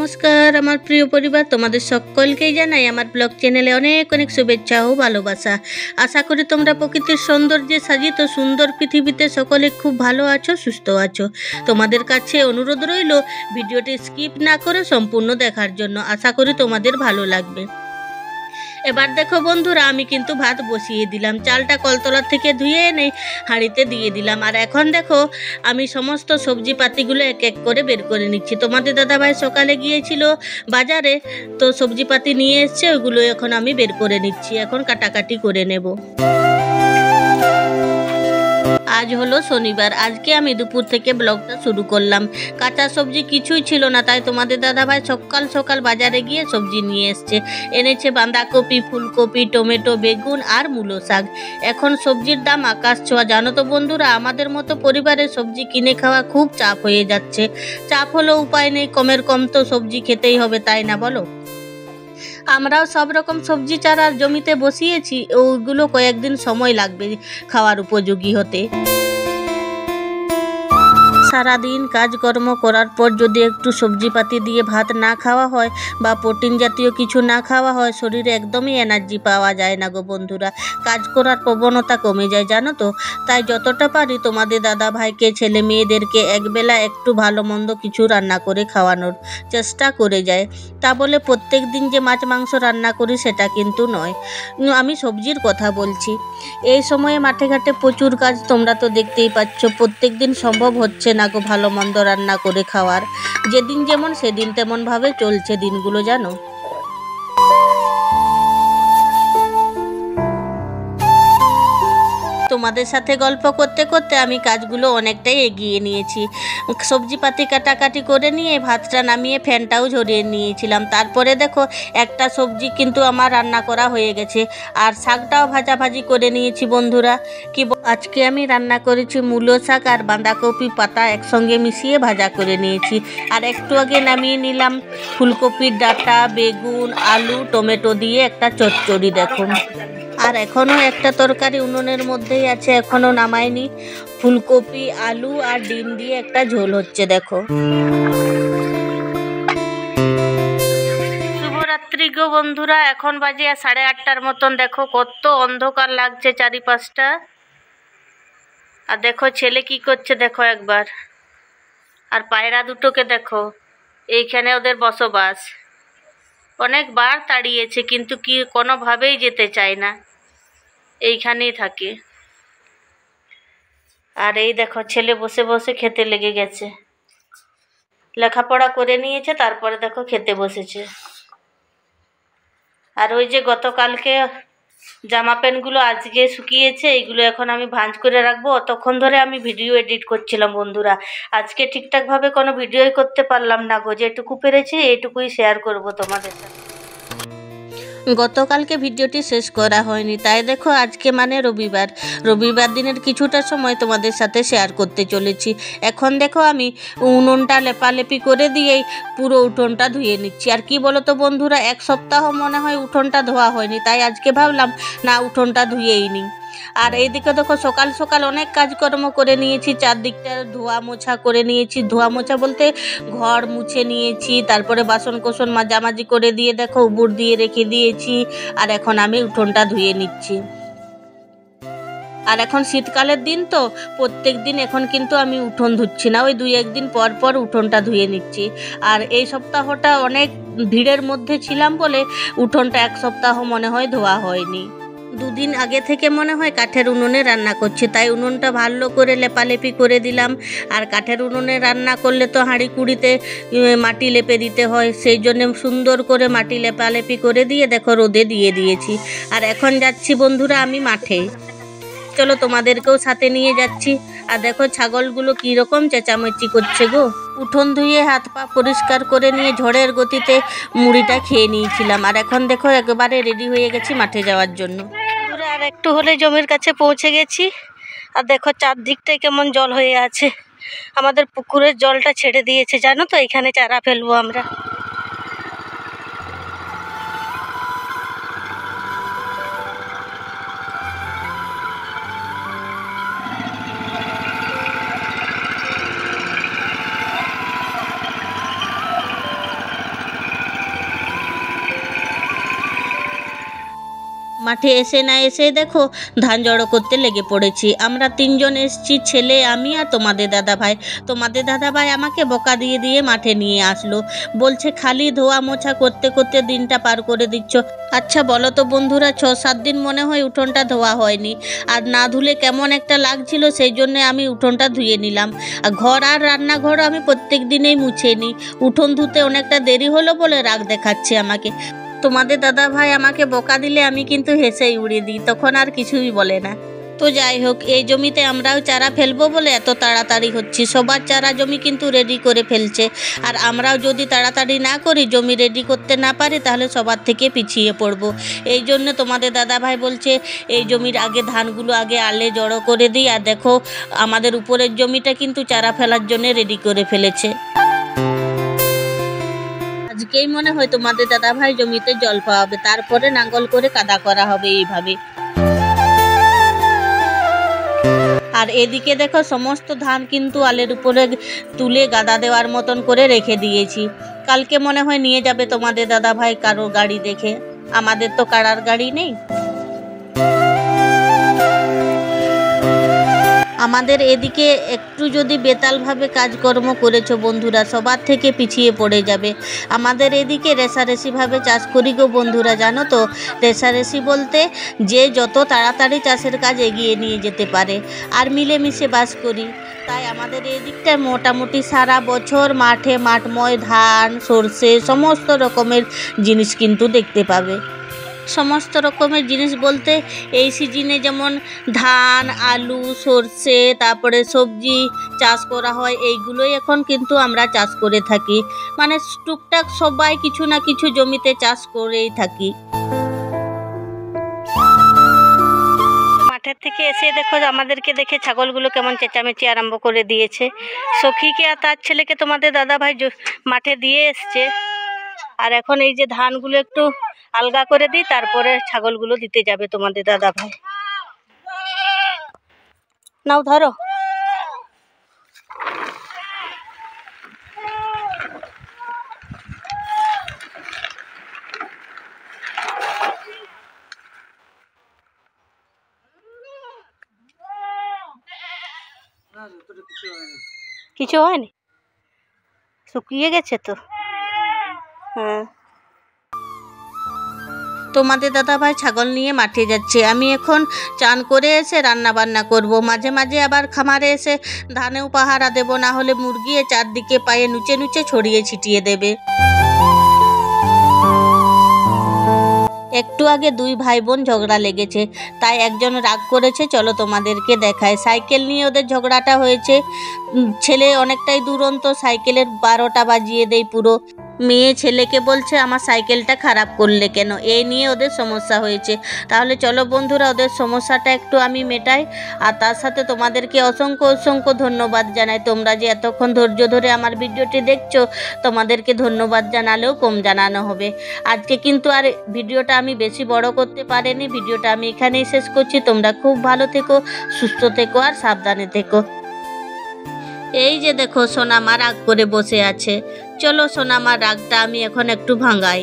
নমস্কার আমার প্রিয় পরিবার, তোমাদের সকলকেই জানাই আমার ব্লগ চ্যানেলে অনেক অনেক শুভেচ্ছা ও ভালোবাসা। আশা করি তোমরা প্রকৃতির সৌন্দর্যে সাজিত সুন্দর পৃথিবীতে সকলে খুব ভালো আছো, সুস্থ আছো। তোমাদের কাছে অনুরোধ রইল ভিডিওটি স্কিপ না করে সম্পূর্ণ দেখার জন্য। আশা করি তোমাদের ভালো লাগবে। এবার দেখো বন্ধুরা, আমি কিন্তু ভাত বসিয়ে দিলাম। চালটা কলতলার থেকে ধুয়ে এনে হাঁড়িতে দিয়ে দিলাম। আর এখন দেখো আমি সমস্ত সবজি পাতিগুলো এক এক করে বের করে নিচ্ছি। তোমাদের দাদাভাই সকালে গিয়েছিল বাজারে, তো সবজি পাতি নিয়ে এসছে, ওগুলো এখন আমি বের করে নিচ্ছি। এখন কাটাকাটি করে নেব। আজ হলো শনিবার। আজকে আমি দুপুর থেকে ব্লগটা শুরু করলাম। কাঁচা সবজি কিছুই ছিল না, তাই তোমাদের দাদাভাই সকাল সকাল বাজারে গিয়ে সবজি নিয়ে এসছে। এনেছে বাঁধাকপি, ফুলকপি, টমেটো, বেগুন আর মূলো শাক। এখন সবজির দাম আকাশ ছোঁয়া। জানো তো বন্ধুরা, আমাদের মতো পরিবারে সবজি কিনে খাওয়া খুব চাপ হয়ে যাচ্ছে। চাপ হলো উপায় নেই, কমের কম তো সবজি খেতেই হবে, তাই না বলো? আমরাও সব রকম সবজি চারা জমিতে বসিয়েছি, ওইগুলো কয়েকদিন সময় লাগবে খাওয়ার উপযোগী হতে। সারাদিন কাজকর্ম করার পর যদি একটু সবজিপাতি দিয়ে ভাত না খাওয়া হয় বা প্রোটিন জাতীয় কিছু না খাওয়া হয়, শরীরে একদমই এনার্জি পাওয়া যায় না গো বন্ধুরা। কাজ করার প্রবণতা কমে যায়, জানো তো। তাই যতটা পারি তোমাদের দাদা ভাইকে, ছেলে মেয়েদেরকে একবেলা একটু ভালো মন্দ কিছু রান্না করে খাওয়ানোর চেষ্টা করে যায়। তা বলে প্রত্যেক দিন যে মাছ মাংস রান্না করি সেটা কিন্তু নয়। আমি সবজির কথা বলছি। এই সময়ে মাঠে ঘাটে প্রচুর কাজ, তোমরা তো দেখতেই পাচ্ছ। প্রত্যেক দিন সম্ভব হচ্ছে না গো ভালো মন্দ রান্না করে খাওয়ার। যেদিন যেমন সেদিন তেমন ভাবে চলছে দিনগুলো, জানো। তোমাদের সাথে গল্প করতে করতে আমি কাজগুলো অনেকটাই এগিয়ে নিয়েছি। সবজিপাতি কাটাকাটি করে নিয়ে ভাতটা নামিয়ে ফ্যানটাও ঝরিয়ে নিয়েছিলাম। তারপরে দেখো একটা সবজি কিন্তু আমার রান্না করা হয়ে গেছে, আর শাকটাও ভাজাভাজি করে নিয়েছি বন্ধুরা। আজকে আমি রান্না করেছি মূলো শাক আর বাঁধাকপি পাতা একসঙ্গে মিশিয়ে ভাজা করে নিয়েছি। আর একটু আগে নামিয়ে নিলাম ফুলকপির ডাঁটা, বেগুন, আলু, টমেটো দিয়ে একটা চচ্চড়ি দেখো। আর এখনও একটা তরকারি উনুনের মধ্যেই আছে, এখনও নামাইনি। ফুলকপি, আলু আর ডিম দিয়ে একটা ঝোল হচ্ছে দেখো। শুভরাত্রি গো বন্ধুরা, এখন বাজে 8:30টার মতন। দেখো কত অন্ধকার লাগছে চারিপাশটা। আর দেখো ছেলে কি করছে দেখো একবার। আর পায়রা দুটোকে দেখো, এইখানে ওদের বসবাস। অনেকবার তাড়িয়েছে কিন্তু কি কোনোভাবেই যেতে চায় না, এইখানেই থাকে। আর এই দেখো ছেলে বসে বসে খেতে লেগে গেছে। লেখাপড়া করে নিয়েছে, তারপরে দেখো খেতে বসেছে। আর ওই যে গতকালকে জামা প্যান্টগুলো আজকে শুকিয়েছে, এইগুলো এখন আমি ভাঁজ করে রাখবো। অতক্ষণ ধরে আমি ভিডিও এডিট করছিলাম বন্ধুরা। আজকে ঠিকঠাকভাবে কোনো ভিডিওই করতে পারলাম না গো। যেটুকু পেরেছি এইটুকুই শেয়ার করব তোমাদের সাথে। গতকালকে ভিডিওটি শেষ করা হয়নি, তাই দেখো আজকে মানে রবিবার দিনের কিছুটা সময় তোমাদের সাথে শেয়ার করতে চলেছি। এখন দেখো আমি উনুনটা লেপালেপি করে দিয়েই পুরো উঠোনটা ধুয়ে নিচ্ছি। আর কি বলো তো বন্ধুরা, এক সপ্তাহ মনে হয় উঠোনটা ধোয়া হয়নি, তাই আজকে ভাবলাম না উঠোনটা ধুয়েই নিই। আর এইদিকে দেখো সকাল সকাল অনেক কাজকর্ম করে নিয়েছি। চারদিকটা ধোয়া মোছা করে নিয়েছি। ধোয়া মোছা বলতে ঘর মুছে নিয়েছি, তারপরে বাসন কোসন মাজামাজি করে দিয়ে দেখো উবুর দিয়ে রেখে দিয়েছি। আর এখন আমি উঠোনটা ধুয়ে নিচ্ছি। আর এখন শীতকালের দিন তো প্রত্যেক দিন এখন কিন্তু আমি উঠোন ধুচ্ছি না, ওই 2-1 দিন পর পর উঠোনটা ধুয়ে নিচ্ছি। আর এই সপ্তাহটা অনেক ভিড়ের মধ্যে ছিলাম বলে উঠোনটা এক সপ্তাহ মনে হয় ধোয়া হয়নি। 2 দিন আগে থেকে মনে হয় কাঠের উনুনে রান্না করছি, তাই উনুনটা ভালো করে লেপালেপি করে দিলাম। আর কাঠের উনুনে রান্না করলে তো হাঁড়ি কুড়িতে মাটি লেপে দিতে হয়, সেই জন্য সুন্দর করে মাটি লেপালেপি করে দিয়ে দেখো রোদে দিয়ে দিয়েছি। আর এখন যাচ্ছি বন্ধুরা আমি মাঠে। চলো তোমাদেরকেও সাথে নিয়ে যাচ্ছি। আর দেখো ছাগলগুলো কীরকম চেঁচামেচি করছে গো। উঠোন ধুয়ে হাত পা পরিষ্কার করে নিয়ে ঝড়ের গতিতে মুড়িটা খেয়ে নিয়েছিলাম। আর এখন দেখো একেবারে রেডি হয়ে গেছি মাঠে যাওয়ার জন্য। আর একটু হলে জমির কাছে পৌঁছে গেছি। আর দেখো চারদিকটাই কেমন জল হয়ে আছে। আমাদের পুকুরের জলটা ছেড়ে দিয়েছে, জানো তো। এখানে চারা ফেলবো আমরা। মাঠে এসে না এসে দেখো ধান জড়ো করতে লেগে পড়েছি। আমরা 3 জন এসছি, ছেলে, আমি আর তোমাদের দাদাভাই। তোমাদের দাদাভাই আমাকে বকা দিয়ে দিয়ে মাঠে নিয়ে আসলো, বলছে খালি ধোয়া মোছা করতে করতে দিনটা পার করে দিচ্ছ। আচ্ছা বলো তো বন্ধুরা, 6-7 দিন মনে হয় উঠোনটা ধোয়া হয়নি, আর না ধুলে কেমন একটা লাগছিল, সেই জন্য আমি উঠোনটা ধুয়ে নিলাম। আর ঘর আর রান্নাঘর আমি প্রত্যেক দিনেই মুছে নিই। উঠোন ধুতে অনেকটা দেরি হলো বলে রাগ দেখাচ্ছে আমাকে। তোমাদের দাদা ভাই আমাকে বকা দিলে আমি কিন্তু হেসেই উড়িয়ে দিই, তখন আর কিছুই বলে না। তো যাই হোক, এই জমিতে আমরাও চারা ফেলবো বলে এত তাড়াতাড়ি হচ্ছি। সবার চারা জমি কিন্তু রেডি করে ফেলছে, আর আমরাও যদি তাড়াতাড়ি না করি, জমি রেডি করতে না পারি, তাহলে সবার থেকে পিছিয়ে পড়বো। এই জন্য তোমাদের দাদা ভাই বলছে এই জমির আগে ধানগুলো আগে আলে জড়ো করে দিই। আর দেখো আমাদের উপরের জমিটা কিন্তু চারা ফেলার জন্য রেডি করে ফেলেছে। আজকেই মনে হয় তোমাদের দাদা ভাই জমিতে জল পাওয়াবে, তারপরে নাঙ্গল করে কাদা করা হবে এইভাবে। আর এদিকে দেখো সমস্ত ধান কিন্তু আলের উপরে তুলে গাদা দেওয়ার মতন করে রেখে দিয়েছি। কালকে মনে হয় নিয়ে যাবে তোমাদের দাদা ভাই কারো গাড়ি দেখে, আমাদের তো কারার গাড়ি নেই। আমাদের এদিকে একটু যদি বেতালভাবে কাজকর্ম করেছো বন্ধুরা, সবার থেকে পিছিয়ে পড়ে যাবে। আমাদের এদিকে রেশারেশিভাবে চাষ করি গো বন্ধুরা, জানো তো? রেশারেশি বলতে যে যত তাড়াতাড়ি চাষের কাজ এগিয়ে নিয়ে যেতে পারে, আর মিলেমিশে বাস করি। তাই আমাদের এই দিকটায় মোটামুটি সারা বছর মাঠে মাঠময় ধান, সর্ষে, সমস্ত রকমের জিনিস কিন্তু দেখতে পাবে। সমস্ত রকমের জিনিস বলতে এই সিজনে যেমন ধান, আলু, সর্ষে, তারপরে সবজি চাষ করা হয়, এইগুলোই এখন কিন্তু আমরা চাষ করে থাকি। মানে টুকটাক সবাই কিছু না কিছু জমিতে চাষ করেই থাকি। মাঠের থেকে এসে দেখো আমাদেরকে দেখে ছাগলগুলো কেমন চেঁচামেচি আরম্ভ করে দিয়েছে। সখীকে আর তার ছেলেকে তোমাদের দাদা ভাই মাঠে দিয়ে এসছে। আর এখন এই যে ধানগুলো একটু আলগা করে দিই, তারপরে ছাগলগুলো দিতে যাবে তোমাদের দাদা ভাই। নাও ধরো। কিছু হয়নি, শুকিয়ে গেছে তো। হ্যাঁ, তোমাদের দাদা ভাই ছাগল নিয়ে মাঠে যাচ্ছে। আমি এখন চান করে এসে রান্না বান্না করব। মাঝে মাঝে আবার খামারে এসে ধানেও পাহারা দেব, না হলে মুরগি চারদিকে পায়ে নুচে নুচে ছড়িয়ে ছিটিয়ে দেবে। একটু আগে 2 ভাই বোন ঝগড়া লেগেছে, তাই একজন রাগ করেছে, চলো তোমাদেরকে দেখায়। সাইকেল নিয়ে ওদের ঝগড়াটা হয়েছে। ছেলে অনেকটাই দুরন্ত, সাইকেলের 12টা বাজিয়ে দেয় পুরো। মেয়ে ছেলেকে বলছে আমার সাইকেলটা খারাপ করলে কেন, এই নিয়ে ওদের সমস্যা হয়েছে। তাহলে চলো বন্ধুরা ওদের সমস্যাটা একটু আমি মেটাই, আর তার সাথে তোমাদেরকে অসংখ্য অসংখ্য ধন্যবাদ জানাই। তোমরা যে এতক্ষণ ধৈর্য ধরে আমার ভিডিওটি দেখছো, তোমাদেরকে ধন্যবাদ জানালেও কম জানানো হবে। আজকে কিন্তু আর ভিডিওটা আমি বেশি বড় করতে পারিনি, ভিডিওটা আমি এখানেই শেষ করছি। তোমরা খুব ভালো থেকো, সুস্থ থেকো আর সাবধানে থেকো। এই যে দেখো সোনামা রাগ করে বসে আছে, চলো সোনামার রাগটা আমি এখন একটু ভাঙাই।